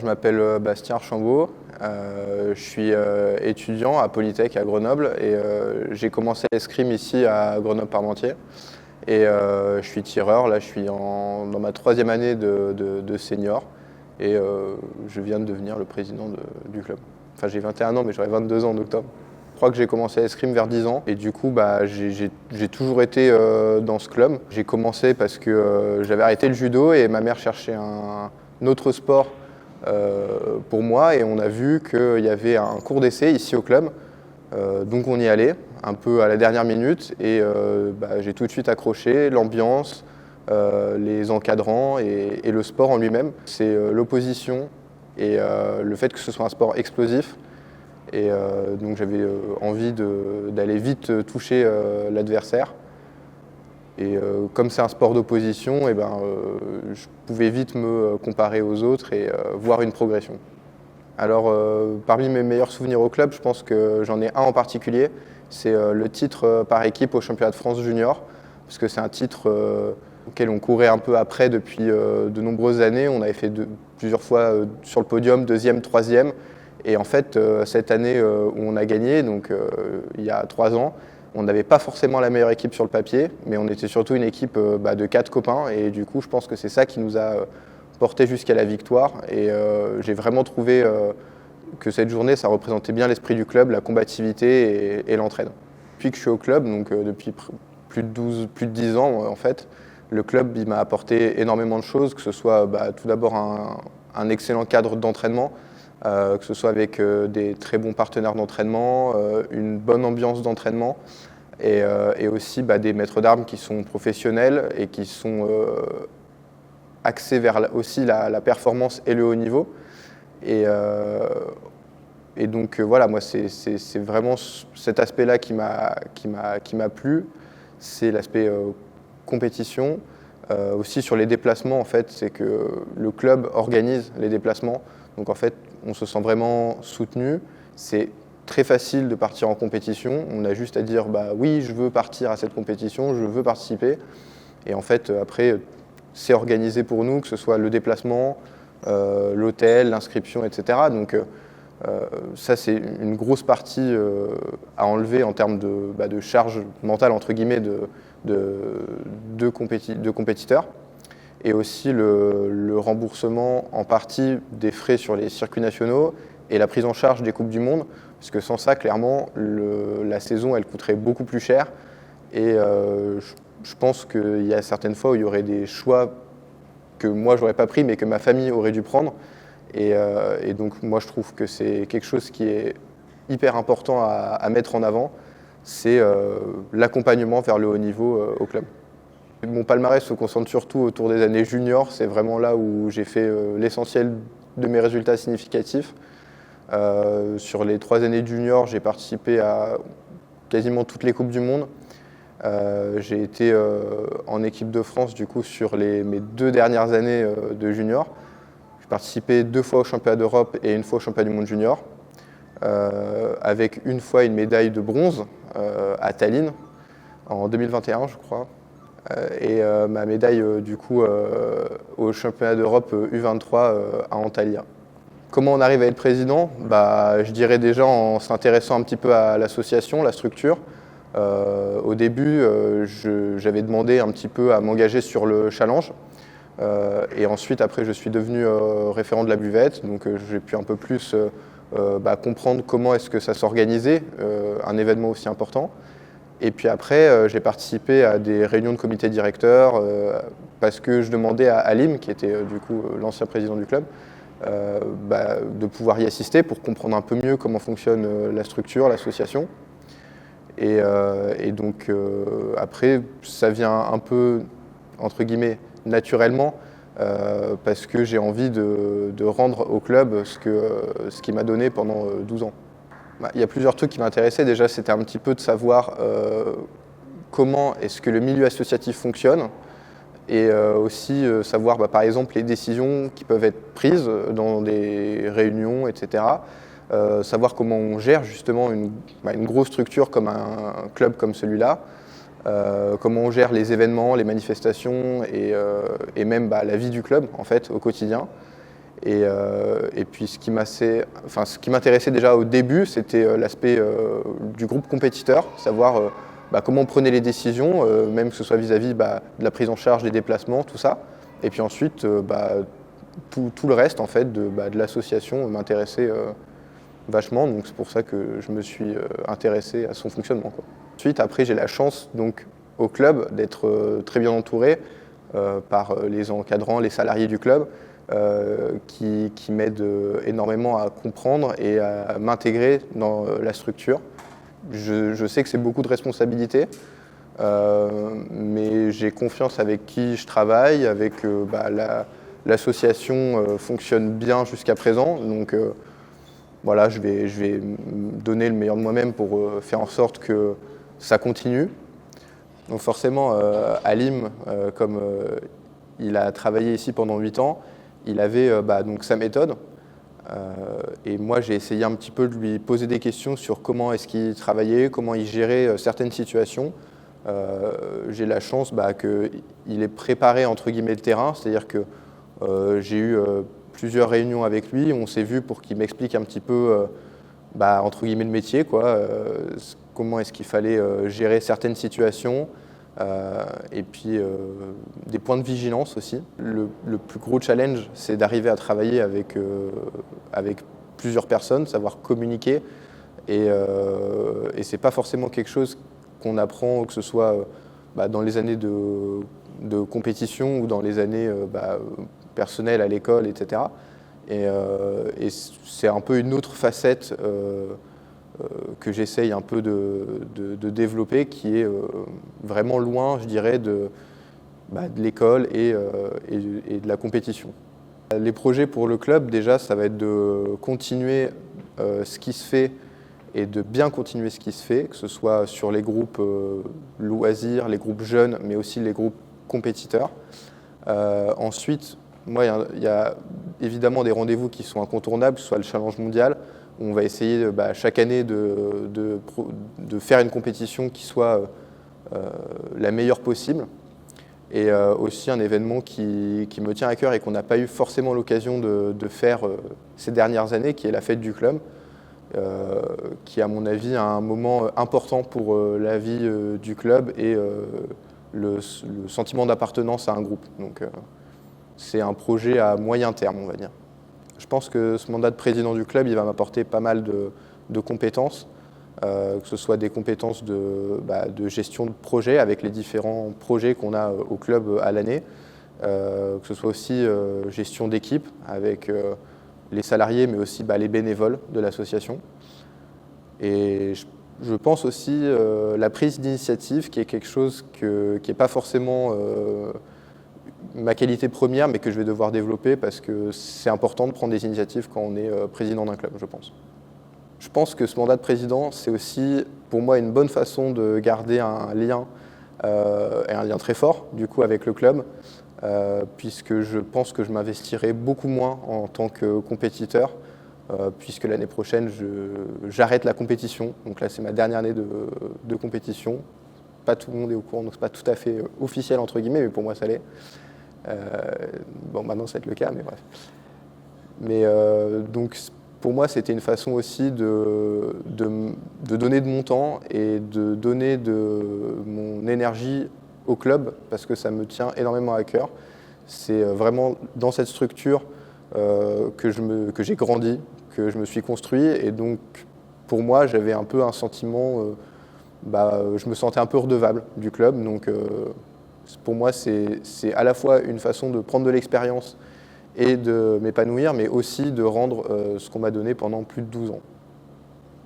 Je m'appelle Bastien Archambault, je suis étudiant à Polytech à Grenoble et j'ai commencé l'escrime ici à Grenoble-Parmentier et je suis tireur, là je suis dans ma 3e année de senior et je viens de devenir le président du club. Enfin j'ai 21 ans mais j'aurai 22 ans en octobre. Je crois que j'ai commencé l'escrime vers 10 ans et du coup j'ai toujours été dans ce club. J'ai commencé parce que j'avais arrêté le judo et ma mère cherchait un autre sport pour moi et on a vu qu'il y avait un cours d'essai ici au club, donc on y allait un peu à la dernière minute et j'ai tout de suite accroché l'ambiance, les encadrants et le sport en lui-même. C'est l'opposition et le fait que ce soit un sport explosif et donc j'avais envie d'aller vite toucher l'adversaire. Et comme c'est un sport d'opposition, je pouvais vite me comparer aux autres et voir une progression. Alors, parmi mes meilleurs souvenirs au club, je pense que j'en ai un en particulier. C'est le titre par équipe au championnat de France junior, parce que c'est un titre auquel on courait un peu après depuis de nombreuses années. On avait fait plusieurs fois sur le podium, 2e, 3e. Et en fait, cette année où on a gagné, donc il y a 3 ans, on n'avait pas forcément la meilleure équipe sur le papier, mais on était surtout une équipe de 4 copains. Et du coup, je pense que c'est ça qui nous a porté jusqu'à la victoire. Et j'ai vraiment trouvé que cette journée, ça représentait bien l'esprit du club, la combativité et l'entraide. Depuis que je suis au club, donc depuis plus de 10 ans en fait, le club il m'a apporté énormément de choses, que ce soit tout d'abord un excellent cadre d'entraînement, que ce soit avec des très bons partenaires d'entraînement, une bonne ambiance d'entraînement et aussi des maîtres d'armes qui sont professionnels et qui sont axés vers aussi la performance et le haut niveau. Et donc voilà, moi c'est vraiment cet aspect-là qui m'a plu, c'est l'aspect compétition. Aussi sur les déplacements, en fait, c'est que le club organise les déplacements. Donc en fait, on se sent vraiment soutenu. C'est très facile de partir en compétition. On a juste à dire oui, je veux partir à cette compétition, je veux participer. Et en fait, après, c'est organisé pour nous, que ce soit le déplacement, l'hôtel, l'inscription, etc. Donc ça, c'est une grosse partie à enlever en termes de charge mentale, entre guillemets, de compétiteurs. Et aussi le remboursement en partie des frais sur les circuits nationaux et la prise en charge des Coupes du Monde, parce que sans ça, clairement, la saison, elle coûterait beaucoup plus cher. Et je pense qu'il y a certaines fois où il y aurait des choix que moi, je n'aurais pas pris, mais que ma famille aurait dû prendre. Et donc, moi, je trouve que c'est quelque chose qui est hyper important à mettre en avant, c'est l'accompagnement vers le haut niveau au club. Mon palmarès se concentre surtout autour des années juniors, c'est vraiment là où j'ai fait l'essentiel de mes résultats significatifs. Sur les 3 années de junior, j'ai participé à quasiment toutes les Coupes du Monde. J'ai été en équipe de France du coup sur mes 2 dernières années de junior. J'ai participé 2 fois au championnat d'Europe et 1 fois au championnat du monde junior, avec 1 fois une médaille de bronze à Tallinn en 2021 je crois. Et ma médaille du coup au championnat d'Europe U23 à Antalya. Comment on arrive à être président ? Je dirais déjà en s'intéressant un petit peu à l'association, la structure. Au début, j'avais demandé un petit peu à m'engager sur le challenge. Et ensuite, après, je suis devenu référent de la buvette. Donc j'ai pu un peu plus comprendre comment est-ce que ça s'organisait, un événement aussi important. Et puis après, j'ai participé à des réunions de comité directeur parce que je demandais à Alim, qui était du coup l'ancien président du club, de pouvoir y assister pour comprendre un peu mieux comment fonctionne la structure, l'association. Et donc après, ça vient un peu, entre guillemets, naturellement, parce que j'ai envie de rendre au club ce qu'il m'a donné pendant 12 ans. Il y a plusieurs trucs qui m'intéressaient. Déjà, c'était un petit peu de savoir comment est-ce que le milieu associatif fonctionne et aussi savoir, par exemple, les décisions qui peuvent être prises dans des réunions, etc. Savoir comment on gère justement une grosse structure comme un club comme celui-là, comment on gère les événements, les manifestations et même la vie du club en fait, au quotidien. Et puis ce qui m'intéressait déjà au début, c'était l'aspect du groupe compétiteur, savoir comment on prenait les décisions, même que ce soit vis-à-vis de la prise en charge des déplacements, tout ça. Et puis ensuite, tout le reste en fait, de l'association m'intéressait vachement, donc c'est pour ça que je me suis intéressé à son fonctionnement, quoi. Ensuite, après, j'ai la chance donc, au club d'être très bien entouré par les encadrants, les salariés du club, qui m'aident énormément à comprendre et à m'intégrer dans la structure. Je sais que c'est beaucoup de responsabilités, mais j'ai confiance avec qui je travaille, avec l'association fonctionne bien jusqu'à présent, donc voilà, je vais donner le meilleur de moi-même pour faire en sorte que ça continue. Donc forcément, Halim, comme il a travaillé ici pendant 8 ans, il avait donc sa méthode. Et moi, j'ai essayé un petit peu de lui poser des questions sur comment est-ce qu'il comment il gérait certaines situations. J'ai la chance qu'il ait préparé entre guillemets le terrain, c'est-à-dire que j'ai eu plusieurs réunions avec lui, on s'est vu pour qu'il m'explique un petit peu entre guillemets le métier, comment est-ce qu'il fallait gérer certaines situations. Et puis des points de vigilance aussi. Le plus gros challenge, c'est d'arriver à travailler avec plusieurs personnes, savoir communiquer. Et c'est pas forcément quelque chose qu'on apprend, que ce soit dans les années de compétition ou dans les années personnelles à l'école, etc. Et c'est un peu une autre facette que j'essaye un peu de développer, qui est vraiment loin, je dirais, de l'école et de la compétition. Les projets pour le club, déjà, ça va être de continuer ce qui se fait et de bien continuer ce qui se fait, que ce soit sur les groupes loisirs, les groupes jeunes, mais aussi les groupes compétiteurs. Ensuite, moi, il y a évidemment des rendez-vous qui sont incontournables, que ce soit le Challenge mondial, où on va essayer chaque année de faire une compétition qui soit la meilleure possible. Et aussi un événement qui me tient à cœur et qu'on n'a pas eu forcément l'occasion de faire ces dernières années, qui est la fête du club, qui à mon avis a un moment important pour la vie du club et le sentiment d'appartenance à un groupe. Donc c'est un projet à moyen terme, on va dire. Je pense que ce mandat de président du club, il va m'apporter pas mal de compétences, que ce soit des compétences de gestion de projet avec les différents projets qu'on a au club à l'année, que ce soit aussi gestion d'équipe avec les salariés, mais aussi les bénévoles de l'association. Et je pense aussi la prise d'initiative, qui est quelque chose qui n'est pas forcément ma qualité première, mais que je vais devoir développer parce que c'est important de prendre des initiatives quand on est président d'un club, je pense. Je pense que ce mandat de président, c'est aussi pour moi une bonne façon de garder un lien, et un lien très fort du coup avec le club, puisque je pense que je m'investirai beaucoup moins en tant que compétiteur, puisque l'année prochaine, j'arrête la compétition. Donc là, c'est ma dernière année de compétition. Pas tout le monde est au courant, donc c'est pas tout à fait officiel entre guillemets, mais pour moi ça l'est. Maintenant ça va être le cas, mais bref. Mais donc pour moi c'était une façon aussi de donner de mon temps et de donner de mon énergie au club, parce que ça me tient énormément à cœur. C'est vraiment dans cette structure que j'ai grandi, que je me suis construit, et donc pour moi j'avais un peu un sentiment, je me sentais un peu redevable du club, donc pour moi c'est à la fois une façon de prendre de l'expérience et de m'épanouir, mais aussi de rendre ce qu'on m'a donné pendant plus de 12 ans.